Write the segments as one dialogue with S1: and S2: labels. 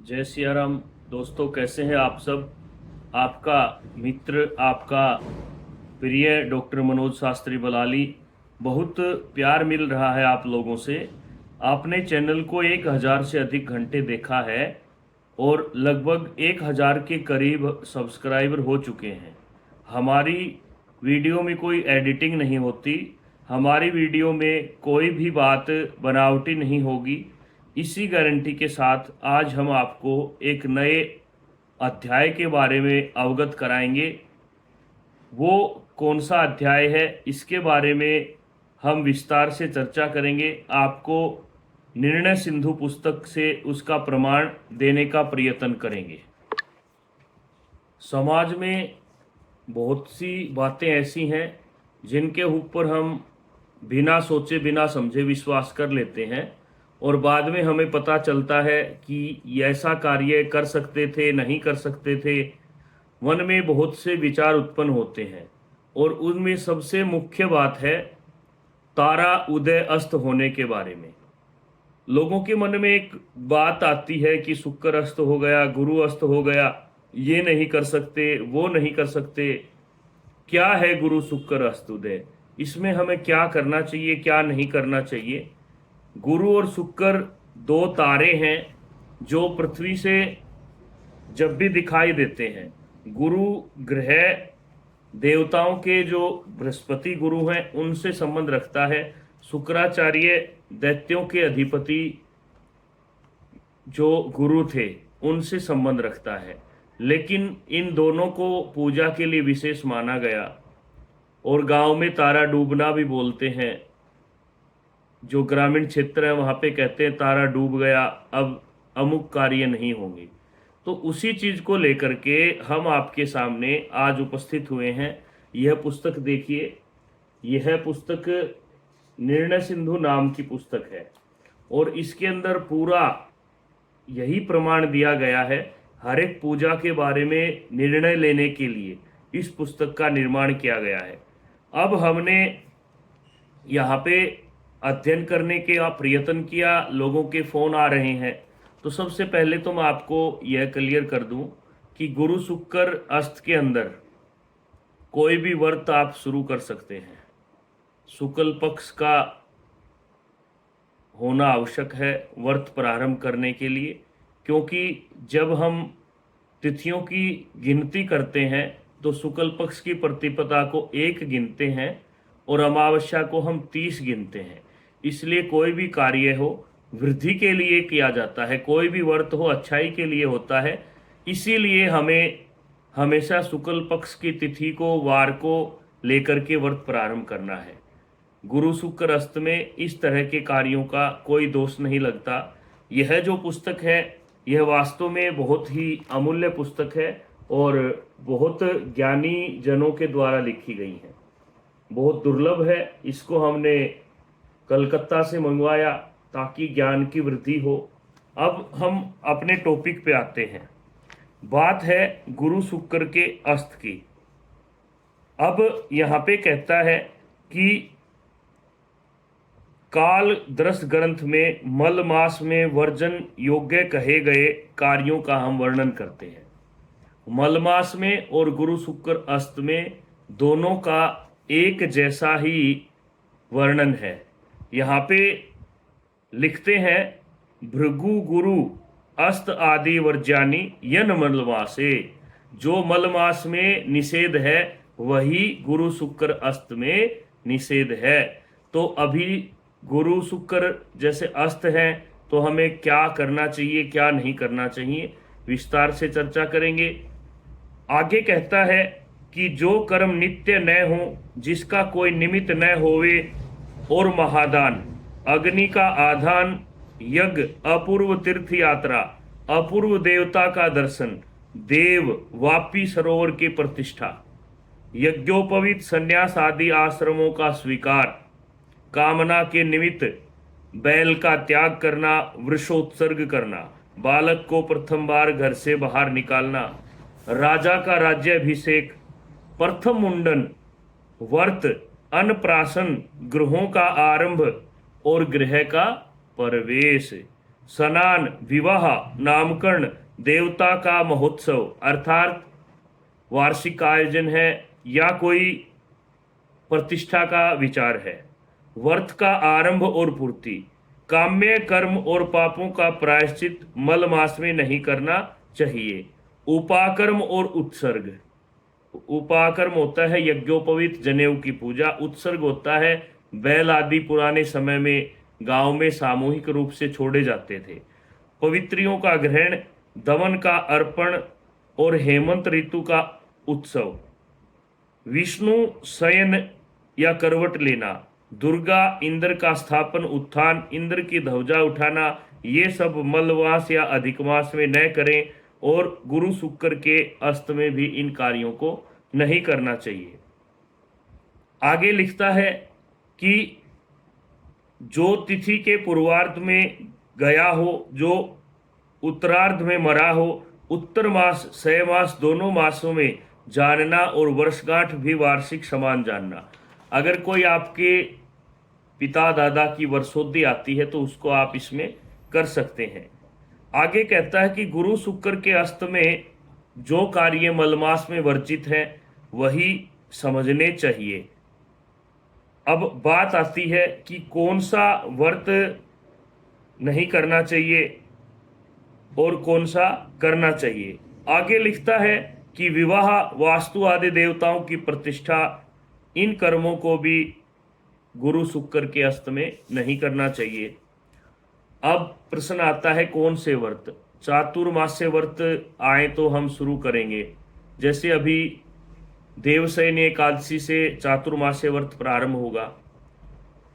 S1: जय सिया राम। दोस्तों, कैसे हैं आप सब। आपका मित्र, आपका प्रिय डॉक्टर मनोज शास्त्री बलाली। बहुत प्यार मिल रहा है आप लोगों से। आपने चैनल को 1000 से अधिक घंटे देखा है और लगभग 1000 के करीब सब्सक्राइबर हो चुके हैं। हमारी वीडियो में कोई एडिटिंग नहीं होती, हमारी वीडियो में कोई भी बात बनावटी नहीं होगी। इसी गारंटी के साथ आज हम आपको एक नए अध्याय के बारे में अवगत कराएंगे। वो कौन सा अध्याय है, इसके बारे में हम विस्तार से चर्चा करेंगे। आपको निर्णय सिंधु पुस्तक से उसका प्रमाण देने का प्रयत्न करेंगे। समाज में बहुत सी बातें ऐसी हैं जिनके ऊपर हम बिना सोचे बिना समझे विश्वास कर लेते हैं और बाद में हमें पता चलता है कि ये ऐसा कार्य कर सकते थे, नहीं कर सकते थे। मन में बहुत से विचार उत्पन्न होते हैं और उनमें सबसे मुख्य बात है तारा उदय अस्त होने के बारे में। लोगों के मन में एक बात आती है कि शुक्र अस्त हो गया, गुरु अस्त हो गया, ये नहीं कर सकते, वो नहीं कर सकते। क्या है गुरु शुक्र अस्त उदय, इसमें हमें क्या करना चाहिए, क्या नहीं करना चाहिए। गुरु और शुक्र दो तारे हैं जो पृथ्वी से जब भी दिखाई देते हैं। गुरु ग्रह देवताओं के जो बृहस्पति गुरु हैं उनसे संबंध रखता है। शुक्राचार्य दैत्यों के अधिपति जो गुरु थे उनसे संबंध रखता है। लेकिन इन दोनों को पूजा के लिए विशेष माना गया और गांव में तारा डूबना भी बोलते हैं। जो ग्रामीण क्षेत्र है वहाँ पे कहते हैं तारा डूब गया, अब अमुक कार्य नहीं होंगे। तो उसी चीज़ को लेकर के हम आपके सामने आज उपस्थित हुए हैं। यह पुस्तक देखिए, यह पुस्तक निर्णय सिंधु नाम की पुस्तक है और इसके अंदर पूरा यही प्रमाण दिया गया है। हर एक पूजा के बारे में निर्णय लेने के लिए इस पुस्तक का निर्माण किया गया है। अब हमने यहाँ पे अध्ययन करने के प्रयत्न किया, लोगों के फ़ोन आ रहे हैं। तो सबसे पहले तो मैं आपको यह क्लियर कर दूं कि गुरु शुक्र अस्त के अंदर कोई भी व्रत आप शुरू कर सकते हैं। शुक्ल पक्ष का होना आवश्यक है व्रत प्रारंभ करने के लिए, क्योंकि जब हम तिथियों की गिनती करते हैं तो शुक्ल पक्ष की प्रतिपदा को 1 गिनते हैं और अमावस्या को हम 30 गिनते हैं। इसलिए कोई भी कार्य हो वृद्धि के लिए किया जाता है, कोई भी व्रत हो अच्छाई के लिए होता है। इसीलिए हमें हमेशा शुक्ल पक्ष की तिथि को, वार को लेकर के व्रत प्रारंभ करना है। गुरु शुक्र अस्त में इस तरह के कार्यों का कोई दोष नहीं लगता। यह जो पुस्तक है यह वास्तव में बहुत ही अमूल्य पुस्तक है और बहुत ज्ञानी जनों के द्वारा लिखी गई है। बहुत दुर्लभ है। इसको हमने कलकत्ता से मंगवाया ताकि ज्ञान की वृद्धि हो। अब हम अपने टॉपिक पे आते हैं। बात है गुरु शुक्र के अस्त की। अब यहाँ पे कहता है कि काल दृष्ट ग्रंथ में मल मास में वर्जन योग्य कहे गए कार्यों का हम वर्णन करते हैं। मल मास में और गुरु शुक्र अस्त में दोनों का एक जैसा ही वर्णन है। यहाँ पे लिखते हैं भृगु गुरु अस्त आदि वर्ज्यानि यन मलमासे। जो मलमास में निषेध है वही गुरु शुक्र अस्त में निषेध है। तो अभी गुरु शुक्र जैसे अस्त है तो हमें क्या करना चाहिए, क्या नहीं करना चाहिए, विस्तार से चर्चा करेंगे। आगे कहता है कि जो कर्म नित्य न हो, जिसका कोई निमित्त न होवे, और महादान, अग्नि का आधान, यज्ञ, अपूर्व तीर्थ यात्रा, अपूर्व देवता का दर्शन, देव वापी सरोवर की प्रतिष्ठा, यज्ञोपवीत संन्यास आदि आश्रमों का स्वीकार, कामना के निमित्त बैल का त्याग करना, वृषोत्सर्ग करना, बालक को प्रथम बार घर से बाहर निकालना, राजा का राज्याभिषेक, प्रथम मुंडन, व्रत, अन्नप्राशन, गृहों का आरंभ और गृह का प्रवेश, स्नान, विवाह, नामकरण, देवता का महोत्सव अर्थात वार्षिक आयोजन है या कोई प्रतिष्ठा का विचार है। व्रत का आरंभ और पूर्ति, काम्य कर्म और पापों का प्रायश्चित मल मास में नहीं करना चाहिए। उपाकर्म और उत्सर्ग, उपाकर्म होता है यज्ञोपवीत जनेऊ की पूजा, उत्सर्ग होता है बैल आदि पुराने समय में गांव में सामूहिक रूप से छोड़े जाते थे। पवित्रियों का ग्रहण, दमन का अर्पण और हेमंत ऋतु का उत्सव, विष्णु शयन या करवट लेना, दुर्गा इंद्र का स्थापन, उत्थान, इंद्र की ध्वजा उठाना, ये सब मलमास या अधिक मास में न करें और गुरु शुक्र के अस्त में भी इन कार्यों को नहीं करना चाहिए। आगे लिखता है कि जो तिथि के पूर्वार्ध में गया हो, जो उत्तरार्ध में मरा हो, उत्तर मास क्षय मास दोनों मासों में जानना और वर्षगांठ भी वार्षिक समान जानना। अगर कोई आपके पिता दादा की वर्षोद्धि आती है तो उसको आप इसमें कर सकते हैं। आगे कहता है कि गुरु शुक्र के अस्त में जो कार्य मलमास में वर्जित है वही समझने चाहिए। अब बात आती है कि कौन सा व्रत नहीं करना चाहिए और कौन सा करना चाहिए। आगे लिखता है कि विवाह, वास्तु आदि देवताओं की प्रतिष्ठा, इन कर्मों को भी गुरु शुक्र के अस्त में नहीं करना चाहिए। अब प्रश्न आता है कौन से व्रत, चातुर्मास्य व्रत आए तो हम शुरू करेंगे। जैसे अभी देवशयनी एकादशी से चातुर्मास्य व्रत प्रारंभ होगा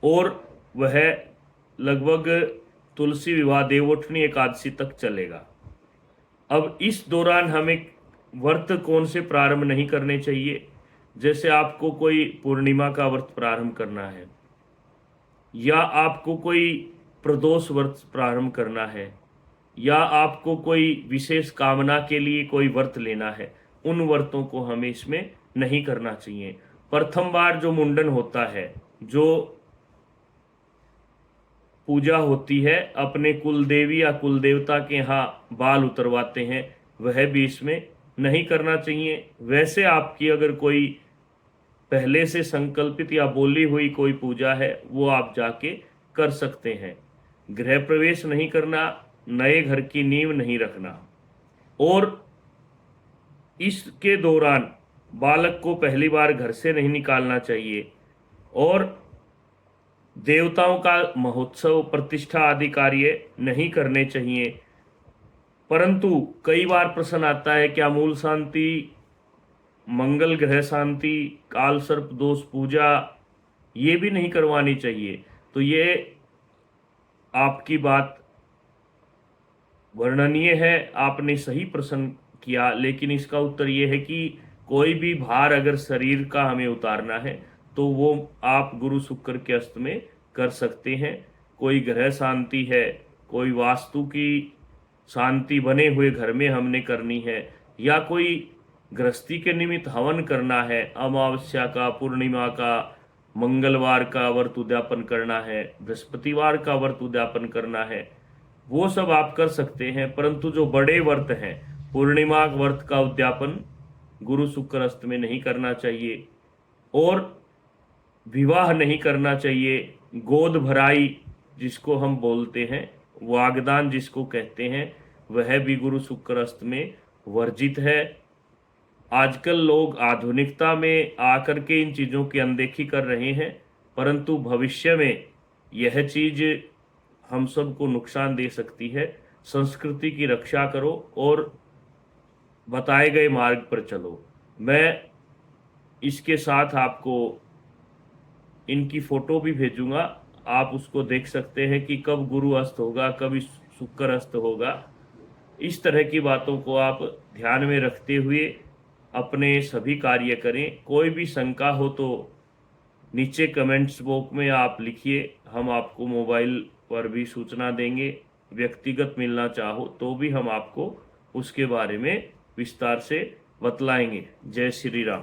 S1: और वह लगभग तुलसी विवाह देवोठनी एकादशी तक चलेगा। अब इस दौरान हमें व्रत कौन से प्रारंभ नहीं करने चाहिए। जैसे आपको कोई पूर्णिमा का व्रत प्रारंभ करना है या आपको कोई प्रदोष व्रत प्रारंभ करना है या आपको कोई विशेष कामना के लिए कोई व्रत लेना है, उन व्रतों को हमें इसमें नहीं करना चाहिए। प्रथम बार जो मुंडन होता है, जो पूजा होती है, अपने कुल देवी या कुल देवता के यहाँ बाल उतरवाते हैं, वह भी इसमें नहीं करना चाहिए। वैसे आपकी अगर कोई पहले से संकल्पित या बोली हुई कोई पूजा है वो आप जाके कर सकते हैं। गृह प्रवेश नहीं करना, नए घर की नींव नहीं रखना और इसके दौरान बालक को पहली बार घर से नहीं निकालना चाहिए और देवताओं का महोत्सव, प्रतिष्ठा आदि कार्य नहीं करने चाहिए। परंतु कई बार प्रश्न आता है क्या मूल शांति, मंगल ग्रह शांति, काल सर्प दोष पूजा ये भी नहीं करवानी चाहिए। तो ये आपकी बात वर्णनीय है, आपने सही प्रश्न किया, लेकिन इसका उत्तर ये है कि कोई भी भार अगर शरीर का हमें उतारना है तो वो आप गुरु शुक्र के अस्त में कर सकते हैं। कोई ग्रह शांति है, कोई वास्तु की शांति बने हुए घर में हमने करनी है या कोई गृहस्थी के निमित्त हवन करना है, अमावस्या का, पूर्णिमा का, मंगलवार का व्रत उद्यापन करना है, बृहस्पतिवार का व्रत उद्यापन करना है, वो सब आप कर सकते हैं। परंतु जो बड़े व्रत हैं, पूर्णिमा व्रत का उद्यापन गुरु शुक्र अस्त में नहीं करना चाहिए और विवाह नहीं करना चाहिए। गोद भराई जिसको हम बोलते हैं, वागदान जिसको कहते हैं, वह भी गुरु शुक्र अस्त में वर्जित है। आजकल लोग आधुनिकता में आकर के इन चीज़ों की अनदेखी कर रहे हैं, परंतु भविष्य में यह चीज़ हम सबको नुकसान दे सकती है। संस्कृति की रक्षा करो और बताए गए मार्ग पर चलो। मैं इसके साथ आपको इनकी फ़ोटो भी भेजूंगा, आप उसको देख सकते हैं कि कब गुरु अस्त होगा, कब शुक्र अस्त होगा। इस तरह की बातों को आप ध्यान में रखते हुए अपने सभी कार्य करें। कोई भी शंका हो तो नीचे कमेंट्स बॉक्स में आप लिखिए, हम आपको मोबाइल पर भी सूचना देंगे। व्यक्तिगत मिलना चाहो तो भी हम आपको उसके बारे में विस्तार से बतलाएंगे। जय श्री राम।